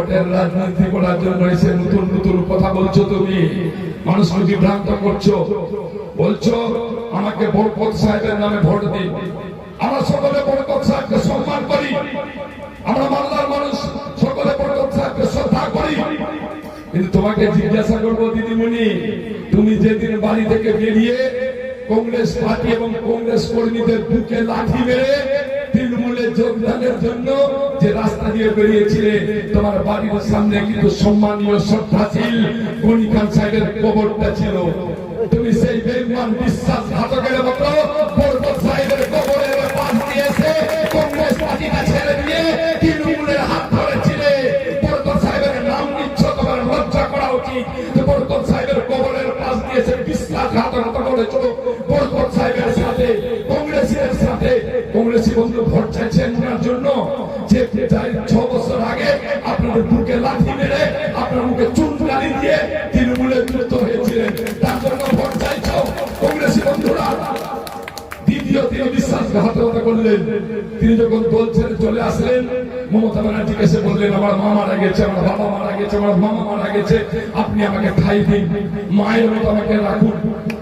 ভোটের রাজনীতি করার জন্য এসে নতুন নতুন কথা বলছো, তুমি মানুষকে বিভ্রান্ত করছো। বলছো আমাকে বরকত সাহেবের নামে ভোট দিন। আমরা সকলে বরকত সাহেবকে সম্মান করি, আমরা মালদার মানুষ সকলে বরকত সাহেবকে শ্রদ্ধা করি। কিন্তু তোমাকে জিজ্ঞাসা করবো দিদিমণি, তুমি যেদিন বাড়ি থেকে বেরিয়ে কংগ্রেস পার্টি এবং কংগ্রেস কর্মীদের বুকে লাঠি মেরে তৃণমূলে যোগদানের জন্য যে রাস্তা দিয়ে বেরিয়েছিলে, তোমার বাড়ির সামনে কিন্তু সম্মানীয় শ্রদ্ধাশীল গনি খান সাহেবের কবরটা ছিল। তুমি সেই বেঈমান বিশ্বাসঘাতকের মতো বরকত সাহেবের কবরের পাশ দিয়েছে কংগ্রেস পার্টিটা ছেড়ে দিয়ে তৃণমূলের হাত ধরেছিলে। বরকত সাহেবের নাম নিচ্ছ, তোমার লজ্জা করা উচিত। বরকত সাহেবের কবরের পাশ দিয়েছে বিশ্বাসঘাতকতা করেছো বরকত সাহেবের সাথে, কংগ্রেসের সাথে। কংগ্রেসী বন্ধু ভোট চাইছেন ওনার জন্য, যে 6 বছর আগে আপনাদের বুকে লাঠি মেরে আপনার মুখে চুনকালি দিয়ে তৃণমূলে যুক্ত হয়েছিলেন, তার জন্য ভোট চাইছ কংগ্রেসী বন্ধুরা। দ্বিতীয় তিনি বিশ্বাসঘাতকতা করলেন। তিনি যখন দল ছেড়ে চলে আসলেন, মমতা ব্যানার্জিকে এসে বললেন আমার মা মারা গেছে, আমার বাবা মারা গেছে, আমার মামা মারা গেছে, আপনি আমাকে ঠাঁই দিন, মায়ের মতো আমাকে রাখুন।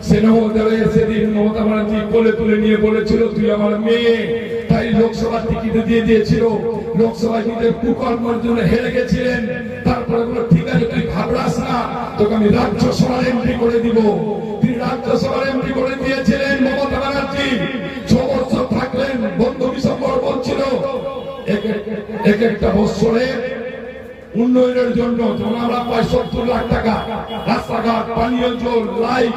সেদিন মমতা ব্যানার্জি কোলে তুলে নিয়ে বলেছিল তুই আমার মেয়ে, তাই লোকসভার টিকিটে দিয়ে দিয়েছিল। লোকসভায় নিজের কুকর্মের জন্য হেরে গেছিলেন। তারপরে বলে ঠিক আছে তুই ঘাবড়াস না, তোকে আমি রাজ্যসভার এমপি করে দিব। তিনি রাজ্যসভার এমপি করে দিয়েছিলেন মমতা ব্যানার্জি। 6 বছর থাকলেন। বন্ধু বিশ্বম্বর বলছিল এক একটা বছরে উন্নয়নের জন্য আমরা প্রায় 70 লাখ টাকা রাস্তাঘাট, পানীয় জল, লাইট,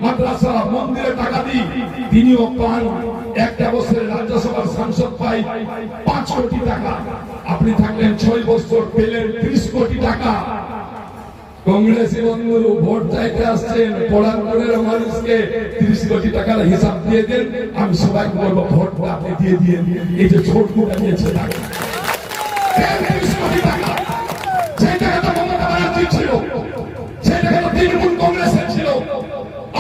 মাদ্রাসা, মন্দিরে টাকা দিই। তিনিও পান। একটা বছরে রাজ্যসভার সাংসদ পাই 5 কোটি টাকা। আপনি থাকলেন 6 বছর, পেলেন 30 কোটি টাকা। কংগ্রেসী বন্ধু ভোট চাইতে আসছেন, পড়ানোর মানুষকে 30 কোটি টাকার হিসাব দিয়ে দেন। আমি সবাইকে বলবো ভোটটা আপনি দিয়ে দিয়ে এই যে ছোটগুলো দিয়েছে টাকা 30 কোটি টাকা, সেই টাকাটা মমতা ব্যানার্জি ছিল, সেই টাকাটা তৃণমূল কংগ্রেসের ছিল।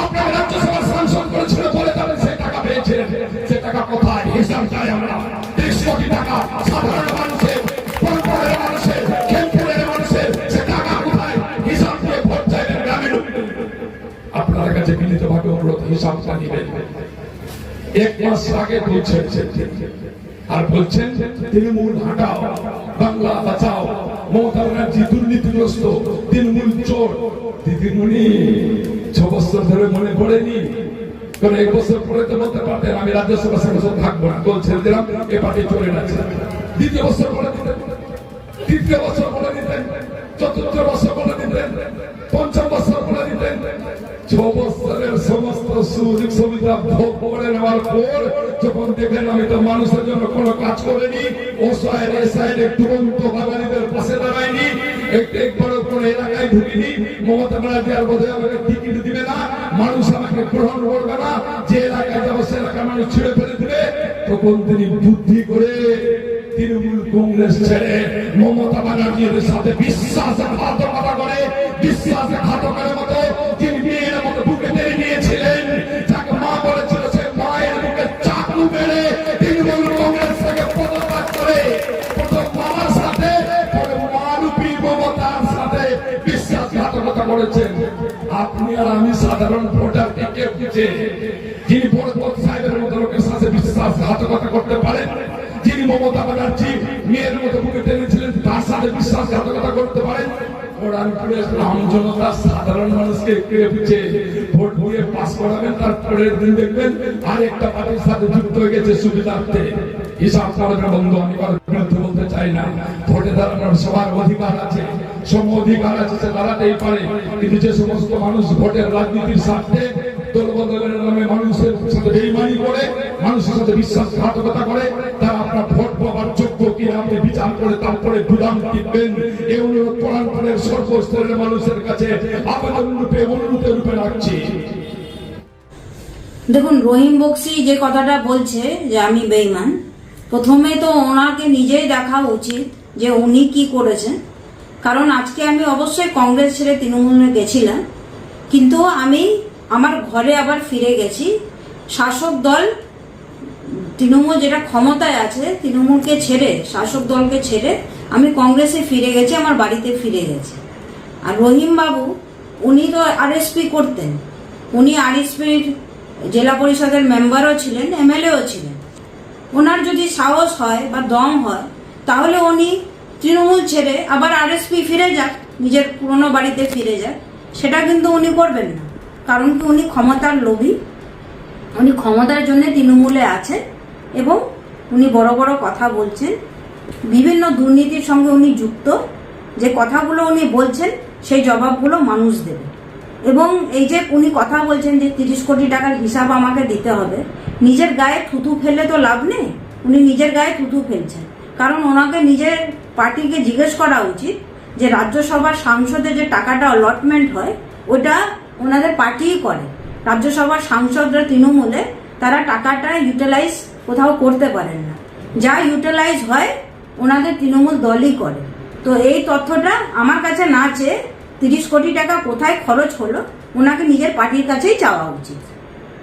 আপনার রাজ্যসভার সাংসদ করেছিল বলে তাদের সেই টাকা পেয়েছিলেন। সে টাকা কোথায়? হিসাব চাই আমরা। 30 কোটি টাকা সাধারণ মানুষের, পরপরের মানুষের, খেলপুরের মানুষের, সে টাকা কোথায়? হিসাব দিয়ে ভোট চাইবেন গ্রামীণ। আপনার কাছে বিনীতভাবে অনুরোধ, হিসাবটা নেবেন। 1 মাস আগে বলছেন আর বলছেন তৃণমূল হাঁটাও, বাংলা বাঁচাও, মমতা ব্যানার্জি দুর্নীতিগ্রস্ত, তৃণমূল চোর। দিদিমণি 6 বছর ধরে মনে পড়েনি? কারণ 1 বছর পরে তো বলতে পারতেন আমি রাজ্যসভা সাংসদ থাকবো না, দল ছেড়ে দিলাম, এ পার্টি চলে যাচ্ছে। 2য় বছর বলে দিতেন, 3য় বছর বলে দিতেন, 4র্থ বছর বলে দিতেন, 5ম বছর বলে দিতেন। 6 বছরের সমস্ত সুযোগ সুবিধা ভোগ করে নেওয়ার পর যখন দেখেন আমি তো মানুষের জন্য কোনো কাজ করিনি, অসহায় এসআইয়ের দুরন্ত বাঙালিদের পাশে দাঁড়ায়নি, একবারও কোনো এলাকায় ঢুকিনি, মমতা ব্যানার্জি আর বোধহয় আমাকে টিকিট দিবে না, মানুষ আমাকে গ্রহণ করবে না, যে এলাকায় যাবো সে এলাকার মানুষ ছিঁড়ে ফেলে দিবে, তখন তিনি বুদ্ধি করে তৃণমূল কংগ্রেস ছেড়ে মমতা ব্যানার্জির সাথে বিশ্বাসঘাতকতা করে, বিশ্বাসঘাতকের মতো তিনি মেয়ের মতো বুকে টেনে নিয়েছিলেন। যাকে মা বলেছিল সে মায়ের বুকে চাকু মেরে তৃণমূল কংগ্রেস থেকে পদত্যাগ করে প্রথম মামার সাথে পরে মারুপি মমতার সাথে বিশ্বাসঘাতকতা করেছেন। আপনি আর আমি সাধারণ ভোটারকে কে বুঝে? যিনি বরকত সাহেবের মতো লোকের সাথে বিশ্বাসঘাতকতা করতে পারেন, যিনি মমতা ব্যানার্জি মেয়ের মতো বুকে টেনেছিলেন তার সাথে বিশ্বাসঘাতকতা করতে পারেন? সাধারণ মানুষকে ভোট দিয়ে পাস করাবেন, তারপরের দিন দেখবেন আরেকটা পার্টির সাথে যুক্ত হয়ে গেছে সুবিধার্থে। হিসাব করবেন বন্ধু, আমি বিরুদ্ধে বলতে চাই না। ভোটে দাঁড়ানোর সবার অধিকার আছে, সম অধিকার আছে, সে দাঁড়াতেই পারে। কিন্তু যে সমস্ত মানুষ ভোটের রাজনীতির স্বার্থে দলবদলের নামে মানুষের সাথে বেইমানি করে, মানুষের সাথে বিশ্বাসঘাতকতা করে, তারা আপনার ভোট পাওয়ার যোগ্য কিনা আপনি বিচার করে তারপরে বিধান টিপবেন। এই অনুরোধ কোরআনের সর্বস্তরের মানুষের কাছে আবেদন রূপে অনুরোধ রূপে রাখছি। দেখুন, রহিম বক্সি যে কথাটা বলছে যে আমি বেঈমান, প্রথমে তো ওনাকে নিজেই দেখা উচিত যে উনি কি করেছেন। কারণ আজকে আমি অবশ্যই কংগ্রেস ছেড়ে তৃণমূলে গেছিলাম, কিন্তু আমি আমার ঘরে আবার ফিরে গেছি। শাসক দল তৃণমূল যেটা ক্ষমতায় আছে, তৃণমূলকে ছেড়ে, শাসক দলকে ছেড়ে আমি কংগ্রেসে ফিরে গেছি, আমার বাড়িতে ফিরে গেছি। আর রহিম বাবু উনি তো আরএসপি করতেন, উনি আরএসপির জেলা পরিষদের মেম্বারও ছিলেন, এমএলএও ছিলেন। ওনার যদি সাহস হয় বা দম হয় তাহলে উনি তৃণমূল ছেড়ে আবার আরএসপি ফিরে যাক, নিজের পুরনো বাড়িতে ফিরে যাক। সেটা কিন্তু উনি করবেন না, কারণ কি উনি ক্ষমতার লোভী, উনি ক্ষমতার জন্য তৃণমূলে আছেন এবং উনি বড় বড় কথা বলছেন, বিভিন্ন দুর্নীতির সঙ্গে উনি যুক্ত। যে কথাগুলো উনি বলছেন সেই জবাবগুলো মানুষ দেবে। এবং এই যে উনি কথা বলছেন যে 30 কোটি টাকার হিসাব আমাকে দিতে হবে, নিজের গায়ে থুতু ফেললে তো লাভ নেই। উনি নিজের গায়ে থুতু ফেলছেন, কারণ ওনাকে নিজের পার্টিকে জিজ্ঞেস করা উচিত যে রাজ্যসভার সাংসদে যে টাকাটা অলটমেন্ট হয় ওটা ওনাদের পার্টিই করে। রাজ্যসভার সাংসদরা তৃণমূলে, তারা টাকাটা ইউটিলাইজ কোথাও করতে পারেন না, যা ইউটিলাইজ হয় ওনাদের তৃণমূল দলই করে। তো এই তথ্যটা আমার কাছে না চেয়ে 30 কোটি টাকা কোথায় খরচ হলো ওনাকে নিজের পার্টির কাছেই চাওয়া উচিত।